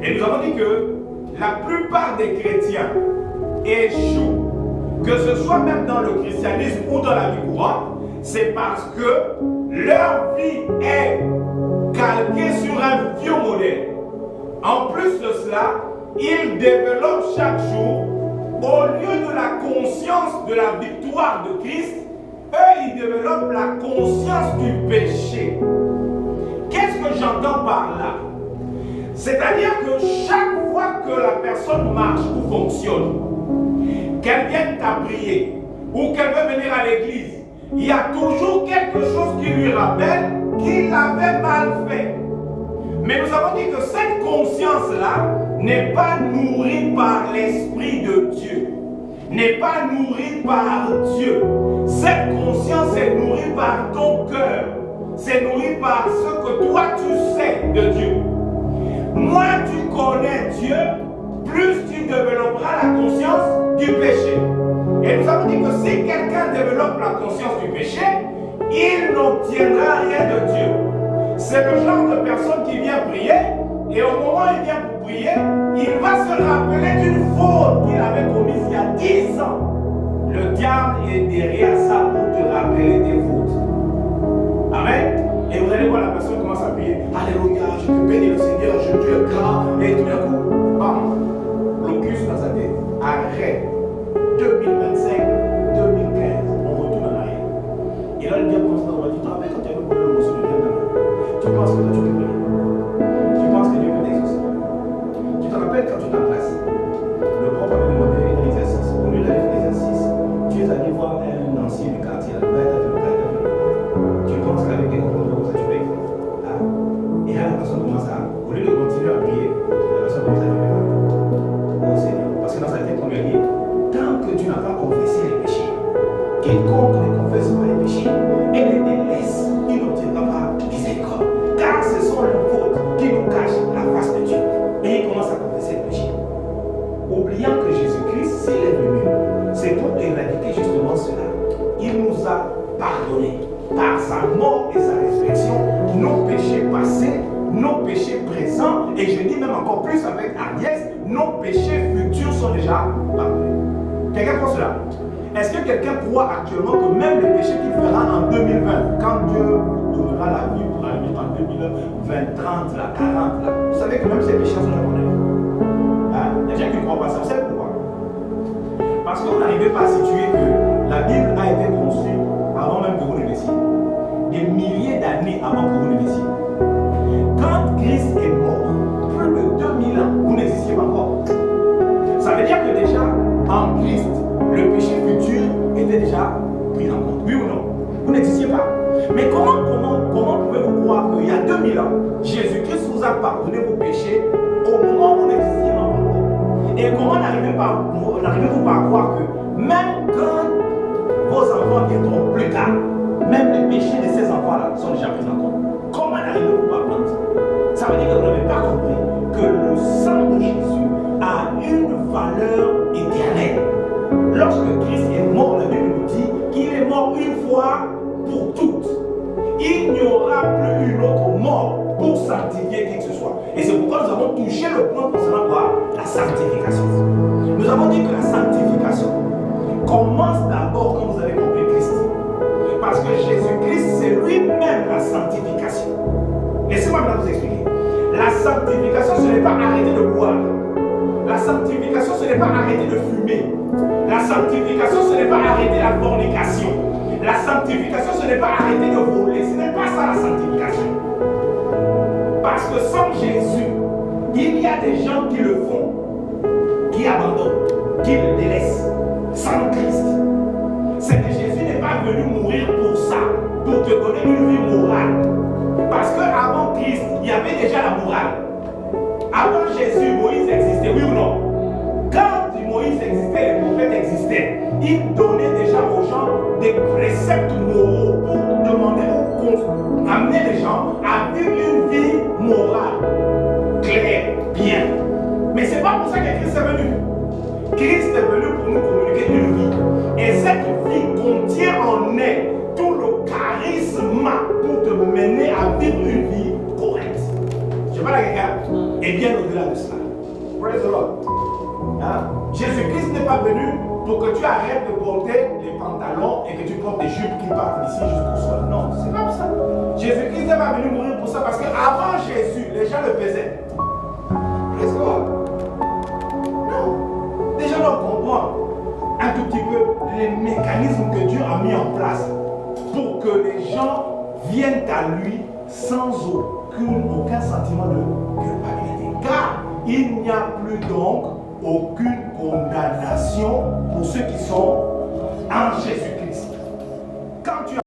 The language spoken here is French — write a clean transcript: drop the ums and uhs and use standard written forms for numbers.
Et nous avons dit que la plupart des chrétiens échouent, que ce soit même dans le christianisme ou dans la vie courante, c'est parce que leur vie est calquée sur un vieux modèle. En plus de cela, ils développent chaque jour, au lieu de la conscience de la victoire de Christ, eux, ils développent la conscience du péché. Qu'est-ce que j'entends par là? C'est-à-dire que chaque fois que la personne marche ou fonctionne, qu'elle vienne à prier ou qu'elle veut venir à l'église, il y a toujours quelque chose qui lui rappelle qu'il avait mal fait. Mais nous avons dit que cette conscience-là n'est pas nourrie par l'Esprit de Dieu, n'est pas nourrie par Dieu. Cette conscience est nourrie par ton cœur, c'est nourri par ce que toi tu sais de Dieu. Moins tu connais Dieu, plus tu développeras la conscience du péché. Et nous avons dit que si quelqu'un développe la conscience du péché, il n'obtiendra rien de Dieu. C'est le genre de personne qui vient prier, et au moment où il vient pour prier, il va se rappeler d'une faute qu'il avait commise il y a 10 ans. Le diable est derrière ça pour te rappeler tes fautes. Amen. Et vous allez voir la personne commence à prier. Alléluia, je te bénis le Seigneur, je te le grand. Et tout d'un coup, bam, blocus dans sa tête. Arrête. 2025, 2015, on retourne en arrière. Et là, le diable commence à dire, tu te rappelles quand tu avais le morceau de viande dans la main? Tu penses que toi tu peux prier? Tu penses que Dieu peut t'exaucer? Tu te rappelles quand tu t'embrasses? Le prof avait demandé un exercice. Au lieu d'aller faire l'exercice, tu es allé voir un ancien du quartier, là, tu penses qu'avec des comportements comme ça, tu peux écrire. Et là, la personne commence à, au lieu de continuer à prier, la personne commence à dire, oh Seigneur, parce que dans sa tête, on lui a dit, tant que tu n'as pas confessé les péchés, quiconque ne confesse pas les péchés et les délaisse, il n'obtiendra pas miséricorde. Car ce sont les fautes qui nous cachent la face de Dieu. Et il commence à confesser les péchés. Oubliant que Jésus-Christ, s'il est venu, c'est pour éradiquer justement cela. Il nous a pardonné par sa mort et sa résurrection, nos péchés passés, nos péchés présents, et je dis même encore plus avec Agnès, nos péchés futurs sont déjà pardonnés. Quelqu'un croit cela? Est-ce que quelqu'un croit actuellement que même les péchés qu'il fera en 2020, quand Dieu donnera la vie pour la vie en 2020, 30, là, 40, là, vous savez que même ces péchés sont pardonnés? Il y a des gens qui ne croient pas ça. Vous savez pourquoi? Parce que vous n'arrivez pas à situer que la Bible a été conçue avant même que vous ne naissiez. Des milliers d'années avant que vous ne naissiez. Quand Christ est mort, plus de 2000 ans, vous n'existiez pas encore. Ça veut dire que déjà, en Christ, le péché futur était déjà pris en compte. Oui ou non? Vous n'existiez pas. Mais comment pouvez-vous croire qu'il y a 2000 ans, Jésus-Christ vous a pardonné vos péchés au moment où vous n'existiez pas encore? Et comment n'arrivez-vous pas à croire que même quand vos enfants viendront plus tard, même les péchés de ces enfants-là sont déjà pris en compte? Comment n'arrivez-vous pas à prendre ça? Ça veut dire que vous n'avez pas compris que le sang de Jésus a une valeur éternelle. Lorsque Christ est mort, la Bible nous dit qu'il est mort une fois pour toutes. Il n'y aura plus une autre mort pour sanctifier qui que ce soit. Et c'est pourquoi nous avons touché le point concernant quoi? La sanctification. Nous avons dit que la sanctification commence d'abord quand vous avez compris Christ. Parce que Jésus-Christ, c'est lui-même la sanctification. Laissez-moi maintenant vous expliquer. La sanctification, ce n'est pas arrêter de boire. La sanctification, ce n'est pas arrêter de fumer. La sanctification, ce n'est pas arrêter la fornication. La sanctification, ce n'est pas arrêter de voler. Ce n'est pas ça la sanctification. Parce que sans Jésus, il y a des gens qui le font, qui abandonnent, qui le délaissent. Sans Christ, c'est que Jésus n'est pas venu mourir pour ça, pour te donner une vie morale. Parce qu'avant Christ, il y avait déjà la morale. Avant Jésus, Moïse existait, oui ou non? Quand Moïse existait, les prophètes existaient, ils donnaient déjà aux gens des préceptes moraux pour demander ou amener les gens à vivre une vie morale, claire, bien. Mais ce n'est pas pour ça que Christ est venu. Christ est venu pour nous communiquer une vie. Et cette vie contient en elle tout le charisme pour te mener à vivre une vie correcte. Je pas la quelqu'un, et bien au-delà de cela. Praise the Lord. Hein? Jésus-Christ n'est pas venu pour que tu arrêtes de porter les pantalons et que tu portes des jupes qui partent d'ici jusqu'au sol. Non, c'est pas ça. Jésus-Christ n'est pas venu mourir pour ça parce qu'avant Jésus, les gens le faisaient. Praise the Lord. Non. Les gens doivent comprendre un tout petit peu les mécanismes que Dieu a mis en place pour que les gens viennent à lui sans aucun sentiment de culpabilité. Car il n'y a plus donc aucune condamnation pour ceux qui sont en Jésus.